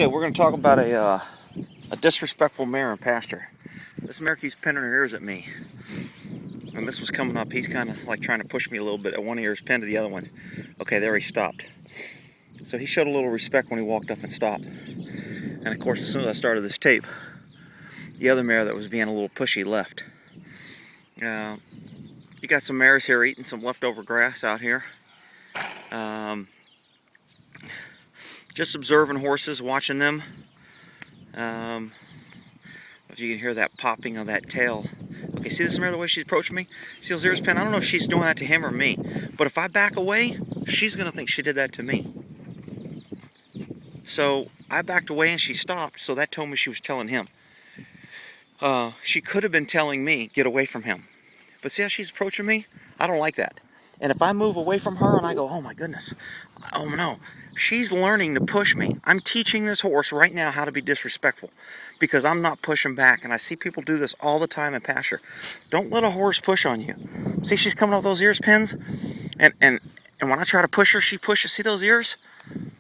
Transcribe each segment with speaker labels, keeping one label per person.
Speaker 1: Okay, we're going to talk about a disrespectful mare in pasture. This mare keeps pinning her ears at me. When this was coming up, he's kind of like trying to push me a little bit. At one ear's pinned to the other one. Okay, there he stopped. So he showed a little respect when he walked up and stopped. And of course, as soon as I started this tape, the other mare that was being a little pushy left. You got some mares here eating some leftover grass out here. Just observing horses, watching them. If you can hear that popping of that tail. Okay, see this mare, the way she's approaching me? See those ears pinned? I don't know if she's doing that to him or me. But if I back away, she's going to think she did that to me. So I backed away and she stopped, so that told me she was telling him. She could have been telling me, get away from him. But see how she's approaching me? I don't like that. And if I move away from her and I go, oh my goodness, oh no, she's learning to push me. I'm teaching this horse right now how to be disrespectful because I'm not pushing back. And I see people do this all the time in pasture. Don't let a horse push on you. See, she's coming off those ears pins, and when I try to push her, she pushes. See those ears?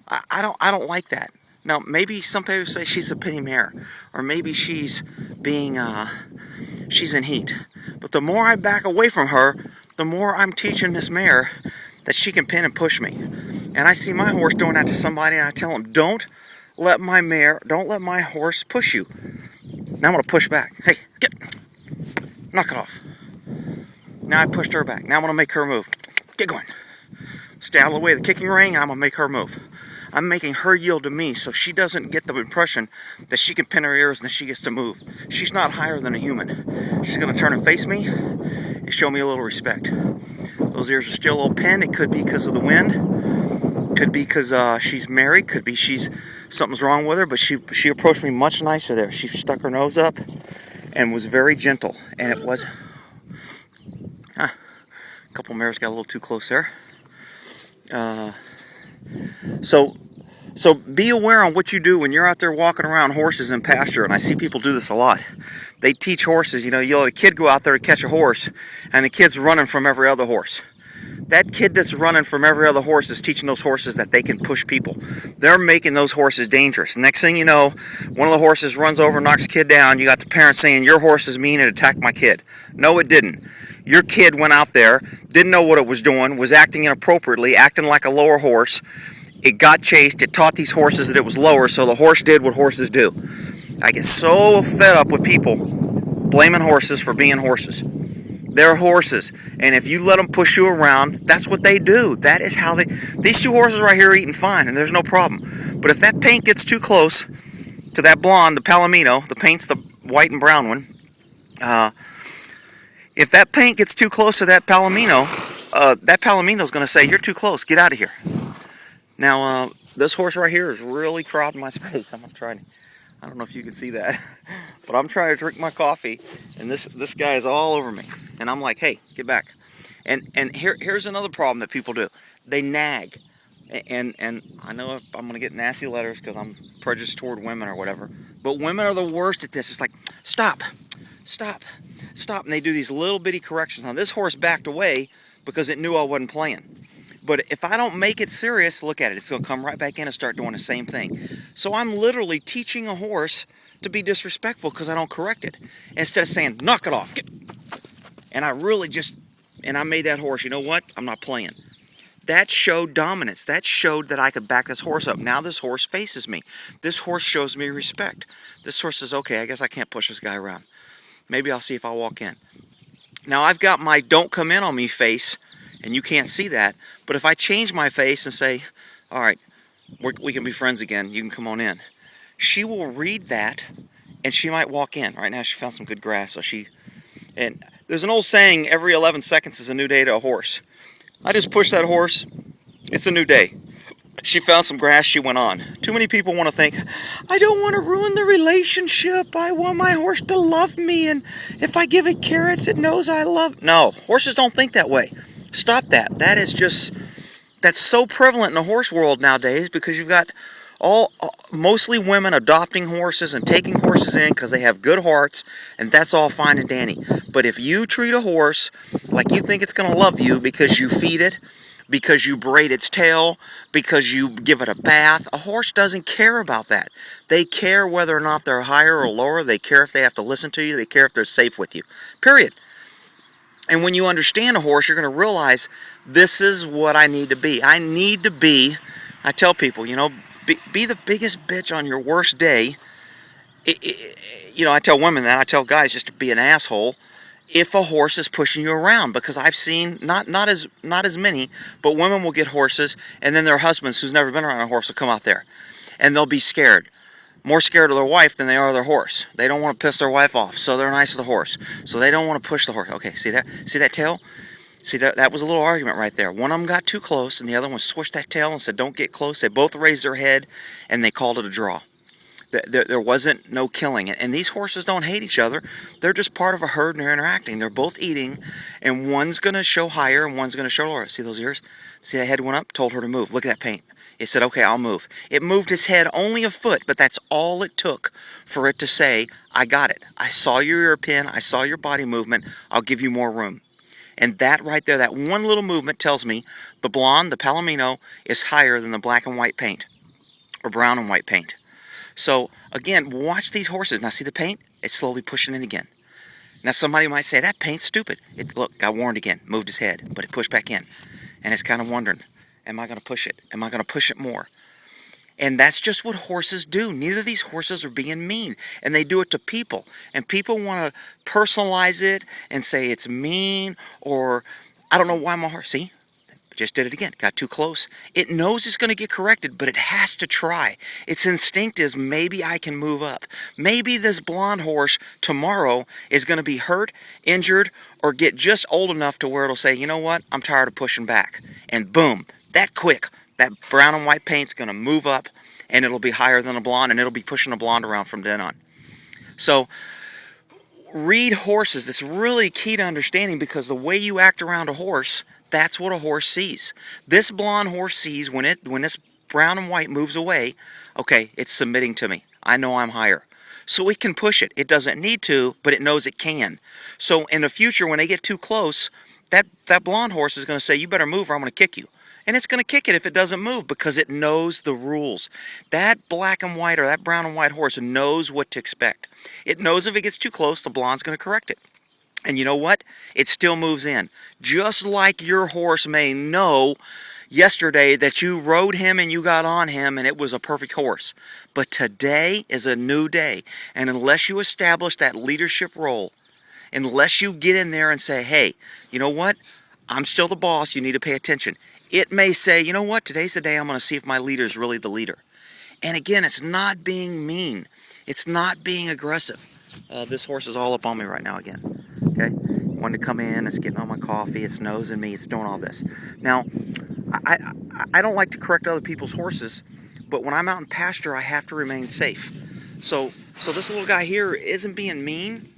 Speaker 1: I don't like that. Now maybe some people say she's a pity mare, or maybe she's being she's in heat. But the more I back away from her, the more I'm teaching this mare that she can pin and push me. And I see my horse doing that to somebody, and I tell him, don't let my horse push you. Now I'm going to push back. Hey, knock it off. Now I pushed her back. Now I'm going to make her move. Get going. Stay out of the way of the kicking ring, and I'm going to make her move. I'm making her yield to me so she doesn't get the impression that she can pin her ears and that she gets to move. She's not higher than a human. She's going to turn and face me and show me a little respect. Those ears are still a little pinned. It could be because of the wind. Could be because she's married. Could be something's wrong with her. But she approached me much nicer there. She stuck her nose up and was very gentle. And it was... a couple mares got a little too close there. So be aware on what you do when you're out there walking around horses in pasture, and I see people do this a lot. They teach horses, you let a kid go out there to catch a horse, and the kid's running from every other horse. That kid that's running from every other horse is teaching those horses that they can push people. They're making those horses dangerous. Next thing you know, one of the horses runs over and knocks the kid down. You got the parent saying, your horse is mean and attacked my kid. No, it didn't. Your kid went out there, didn't know what it was doing, was acting inappropriately, acting like a lower horse. It got chased. It taught these horses that it was lower, so the horse did what horses do. I get so fed up with people blaming horses for being horses. They're horses, and if you let them push you around, that's what they do. That is how these two horses right here are eating fine, and there's no problem. But if that paint gets too close to that blonde, the Palomino, the paint's the white and brown one, if that paint gets too close to that Palomino is going to say, you're too close, get out of here. Now, this horse right here is really crowding my space. I'm trying. I don't know if you can see that, but I'm trying to drink my coffee, and this guy is all over me. And I'm like, hey, get back. And here's another problem that people do. They nag. And I know I'm going to get nasty letters because I'm prejudiced toward women or whatever, but women are the worst at this. It's like, stop. And they do these little bitty corrections. Now, this horse backed away because it knew I wasn't playing. But if I don't make it serious, look at it. It's going to come right back in and start doing the same thing. So I'm literally teaching a horse to be disrespectful because I don't correct it. Instead of saying, knock it off. And I made that horse, you know what? I'm not playing. That showed dominance. That showed that I could back this horse up. Now this horse faces me. This horse shows me respect. This horse says, okay, I guess I can't push this guy around. Maybe I'll see if I'll walk in. Now I've got my don't come in on me face, and you can't see that. But if I change my face and say, all right, we can be friends again, you can come on in, she will read that, and she might walk in. Right now she found some good grass, and there's an old saying, every 11 seconds is a new day to a horse. I just pushed that horse, it's a new day. She found some grass, she went on. Too many people want to think, I don't want to ruin the relationship. I want my horse to love me, and if I give it carrots, it knows I love. No, horses don't think that way. Stop that. That's so prevalent in the horse world nowadays because you've got mostly women adopting horses and taking horses in because they have good hearts, and that's all fine and dandy. But if you treat a horse like you think it's going to love you because you feed it, because you braid its tail, because you give it a bath. A horse doesn't care about that. They care whether or not they're higher or lower. They care if they have to listen to you. They care if they're safe with you. Period. And when you understand a horse, you're going to realize this is what I need to be. I need to be, I tell people, be the biggest bitch on your worst day. I tell women that. I tell guys just to be an asshole if a horse is pushing you around, because I've seen not as many, but women will get horses and then their husbands who's never been around a horse will come out there and they'll be scared. More scared of their wife than they are of their horse. They don't want to piss their wife off, so they're nice to the horse. So they don't want to push the horse. Okay, see that? See that tail? See that was a little argument right there. One of them got too close and the other one swished that tail and said, don't get close. They both raised their head and they called it a draw. There wasn't no killing. And these horses don't hate each other. They're just part of a herd and they're interacting. They're both eating, and one's going to show higher and one's going to show lower. See those ears? See that head went up? Told her to move. Look at that paint. It said, okay, I'll move. It moved its head only a foot, but that's all it took for it to say, I got it. I saw your ear pin. I saw your body movement. I'll give you more room. And that right there, that one little movement tells me the blonde, the Palomino, is higher than the black and white paint or brown and white paint. So, again, watch these horses. Now, see the paint? It's slowly pushing in again. Now, somebody might say, that paint's stupid. Look, got warned again. Moved his head, but it pushed back in. And it's kind of wondering, am I going to push it? Am I going to push it more? And that's just what horses do. Neither of these horses are being mean. And they do it to people. And people want to personalize it and say it's mean, or I don't know why my horse... See? Just did it again. Got too close. It knows it's going to get corrected, but it has to try. Its instinct is, maybe I can move up. Maybe this blonde horse tomorrow is going to be hurt, injured, or get just old enough to where it'll say, you know what, I'm tired of pushing back. And boom, that quick, that brown and white paint's going to move up, and it'll be higher than a blonde, and it'll be pushing a blonde around from then on. So, read horses. It's really key to understanding, because the way you act around a horse, that's what a horse sees. This blonde horse sees when this brown and white moves away, okay, it's submitting to me. I know I'm higher. So it can push it. It doesn't need to, but it knows it can. So in the future, when they get too close, that blonde horse is going to say, you better move or I'm going to kick you. And it's going to kick it if it doesn't move, because it knows the rules. That black and white or that brown and white horse knows what to expect. It knows if it gets too close, the blonde's going to correct it. And you know what? It still moves in. Just like your horse may know yesterday that you rode him and you got on him and it was a perfect horse. But today is a new day. And unless you establish that leadership role, unless you get in there and say, hey, you know what? I'm still the boss. You need to pay attention. It may say, you know what? Today's the day I'm going to see if my leader is really the leader. And again, it's not being mean. It's not being aggressive. This horse is all up on me right now again. Okay, wanted to come in, it's getting on my coffee, it's nosing me, it's doing all this. Now, I don't like to correct other people's horses, but when I'm out in pasture, I have to remain safe. So this little guy here isn't being mean,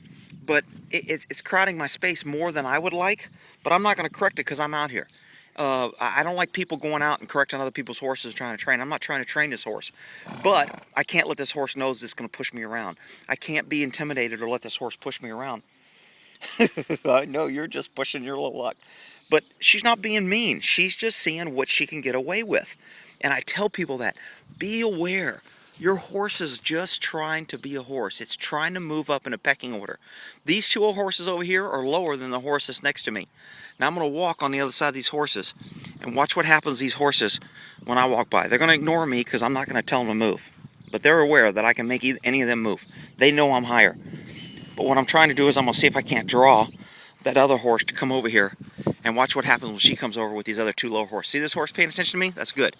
Speaker 1: but it's crowding my space more than I would like, but I'm not going to correct it because I'm out here. I don't like people going out and correcting other people's horses trying to train. I'm not trying to train this horse, but I can't let this horse know it's going to push me around. I can't be intimidated or let this horse push me around. I know you're just pushing your little luck. But she's not being mean. She's just seeing what she can get away with. And I tell people that. Be aware. Your horse is just trying to be a horse. It's trying to move up in a pecking order. These two horses over here are lower than the horse that's next to me. Now I'm going to walk on the other side of these horses and watch what happens to these horses when I walk by. They're going to ignore me because I'm not going to tell them to move. But they're aware that I can make any of them move. They know I'm higher. But what I'm trying to do is I'm going to see if I can't draw that other horse to come over here and watch what happens when she comes over with these other two lower horses. See this horse paying attention to me? That's good.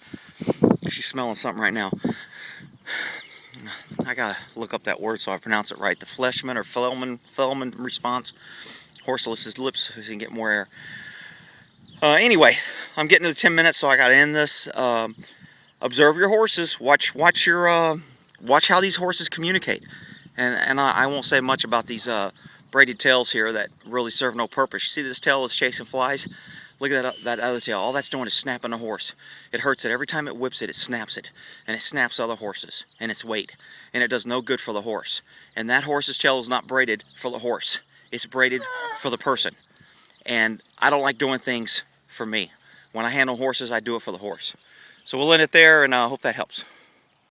Speaker 1: She's smelling something right now. I got to look up that word so I pronounce it right. The Fleischmann or Fellman response. Horse licks his lips so he can get more air. Anyway, I'm getting to the 10 minutes, so I got to end this. Observe your horses. Watch how these horses communicate. And I won't say much about these braided tails here that really serve no purpose. You see this tail is chasing flies? Look at that other tail. All that's doing is snapping the horse. It hurts it. Every time it whips it, it snaps it. And it snaps other horses and its weight. And it does no good for the horse. And that horse's tail is not braided for the horse. It's braided for the person. And I don't like doing things for me. When I handle horses, I do it for the horse. So we'll end it there, and I hope that helps.